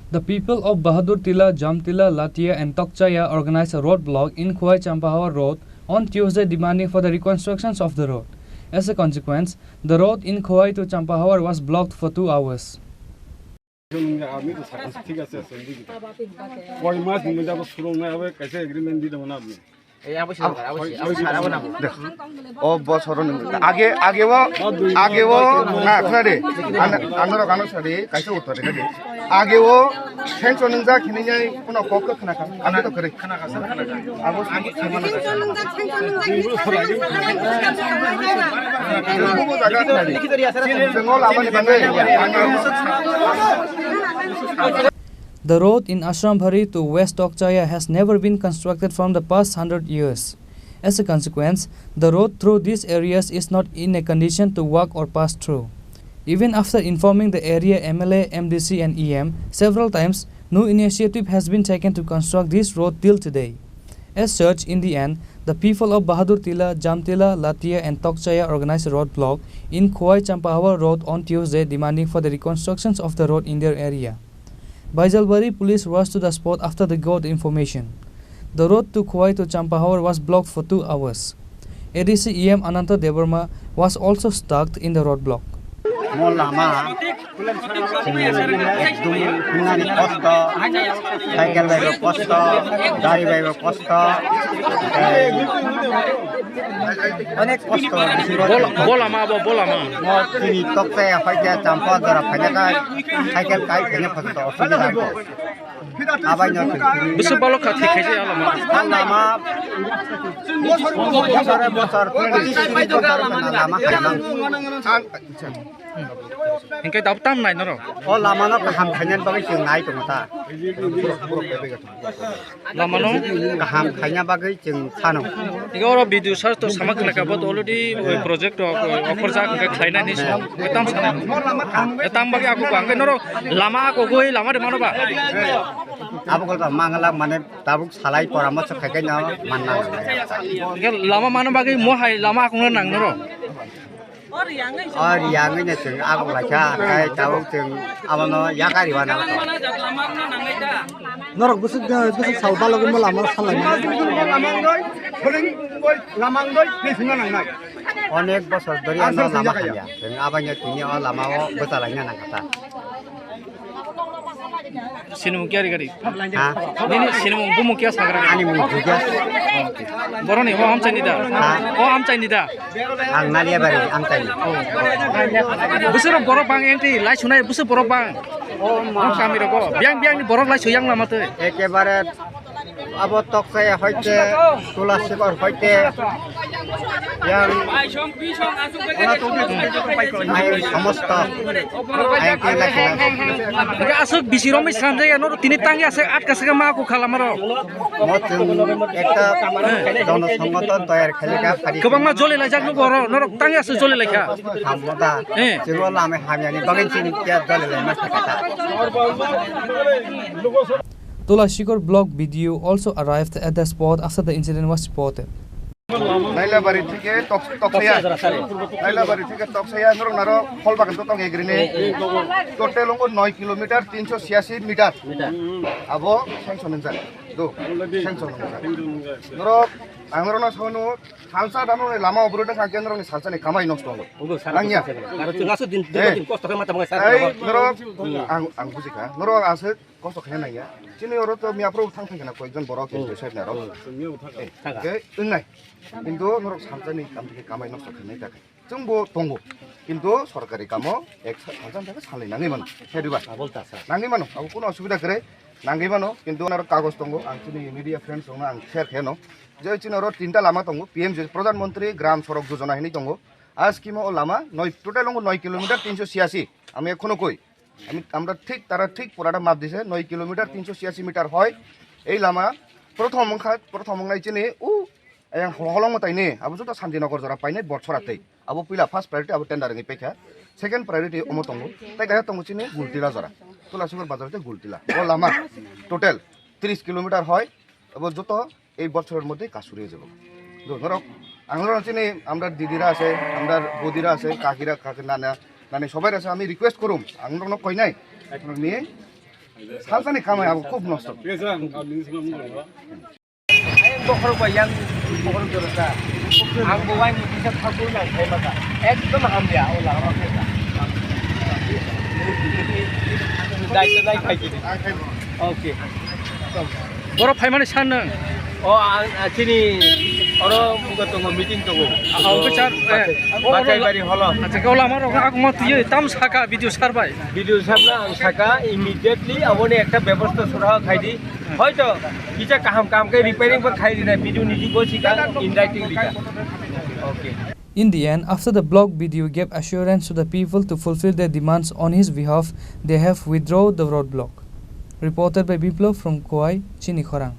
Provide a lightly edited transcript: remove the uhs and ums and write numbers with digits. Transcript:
The people of Bahadur Tila, Jamtila, Latia and Tokchaya organized a roadblock in Khowai Champahour Road on Tuesday demanding for the reconstructions of the road. As a consequence, the road in Khowai to Champahour was blocked for 2 hours. The road in Ashrambhari to West Tokchaya has never been constructed from the past 100 years. As a consequence, the road through these areas is not in a condition to walk or pass through. Even after informing the area MLA, MDC and EM several times, no initiative has been taken to construct this road till today. As such, in the end, the people of Bahadur Tila, Jamtila, Latia and Tokchaya organized a roadblock in Khowai Champahour Road on Tuesday demanding for the reconstructions of the road in their area. Baijalbari police rushed to the spot after they got the information. The road to Khowai to Champahour was blocked for 2 hours. ADC EM Ananta Devarma was also stuck in the roadblock. Hingkai daptam nai noro. Oh lama no kaham khanyan bagai jeung nai tong ta. Lama no kaham khanya bagai jeung thano. Iga oro video sar to samak laka bot already project okorja hingkai khlaina ni so. Etam sana. Etam bagai aku bangkai noro lama aku goi lama de mano ba. Abo kolba mangala mane tabuk salai poramoch khakai na manna. Iga lama mano bagai mo hai lama aku nang noro. Or yang ini jeung aku laca kai tabuk jeung abono yakari wana. Norok busuk sauda logun mo lama salai. Lamang doi pisna nang nai. Onek bosor dori ano lama khanya. Jeung abanya tini o lama o betalanya nang kata. Sinum kiari gari. Ha? Nini sinum bumu kia sagra. Ani mu juga. Boroni o am chaini da. O am chaini da. Ang nalia bari ang tai. Busur borok bang enti lai sunai busur borok bang. Oh ma Kami roko. Biang ni borok lai suyang lama te. একেবারে আবো তকসায় হইতে তুলাসিকর হইতে yang সমস্ত IT licence Asuk bisiromi samjaya noro tini tangi ase at kasega ma aku khalamaro. মতন একটা জনসংগঠন তৈরি খেলিকা ফারি Kebang ma jole lajak nu boro norok tangi asu jole lekha. হামদা যেগুলো আমি হামিয়ানি বাগিন চিনি তিয়া দলে লেমা থাকাটা Tulashikor block video also arrived at the spot after the incident was reported. Nailabari থেকে তকসায়া নাইলাবাড়ি থেকে তকসায়া নরং নারো ফলবাগান তো তং এগ্রিনে টোটাল 9 কিলোমিটার 386 মিটার আবো স্যাংশন যা দো স্যাংশন নরো আংরনা সানো সালসা দানো লামা অবরোধ থাকে নরং সালসানি কামাই নষ্ট হলো লাংয়া Karo tungaso din kosto kay mata mga এই নরো আং বুঝিকা নরো আছে কষ্ট খায় না ইয়া চিনি ওর তো মিয়াপ্রো থাংথাকে না কয়েকজন বড় কেন্দ্র সাইড না রো ওকে নাই কিন্তু নরক সালসানি কাম থেকে কামাই নষ্ট খায় থাকে जोंबो दङ কিন্তু সরকারি কামও এক সালসান থাকে সালাই নাঙै মানো সেদিবা নাঙै মানো আবো কোনো অসুবিধা করে নাঙै মানো কিন্তু ওনার কাগজ দङ आं চিনি মিডিয়া ফ্রেন্ডস दङ आं শেয়ার খেনো যে চিনি ওর তিনটা লামা দङ পিএমজি প্রধানমন্ত্রী গ্রাম সড়ক যোজনা হেনি দङ আজ কিমো ও লামা 9 টোটাল 9 কিলোমিটার 386 আমি এখনো কই আমরা ঠিক তারা ঠিক পুরাটা মাপ দিছে 9 কিলোমিটার 386 মিটার হয় এই লামা প্রথম চিনি ও yang holong matai ni abu juta Santinagor jora paine botsoratei abu pila first priority abu tender ngi pekha second priority omo tongo tai gaya tongo chini gultila jora Tulashikor bazarte gultila o lama total 30 kilometre হয় এবং যত এই বছরের মধ্যে কাজ শুরু হয়ে যাবে ধরো আমরা চিনি আমরা দিদিরা আছে আমরা বদিরা আছে কাকিরা কাকি নানা নানি সবাই আছে আমি রিকোয়েস্ট করুম আমরা কই নাই নিয়ে saltani kamai abo khub nosto Bokor bayang bokor jorosa. Ang buwan ni bisa thabu na kai maka. Ekdom hamya ola ma. Dai to dai khai kini. Okay. বড় ফাইমানে সান নং Oh, Chini, oro bukatungo meeting tungo. Aku car, Bagai bari holo. আচ্ছা কেউ আমার aku mau tuh tam saka video sarbai Video sabna saka immediately abone ekta ব্যবস্থা সরা খাইদি হয়তো কিটা কাম কে repairing পর খাইদি না ভিডিও নিজি কো শিকা ইন রাইটিং লিখা. Okay. In the end, after the blog video gave assurance to the people to fulfill their demands on his behalf, they have withdrawn the roadblock. Reported by Biplov from Khowai, Chini, Khorang.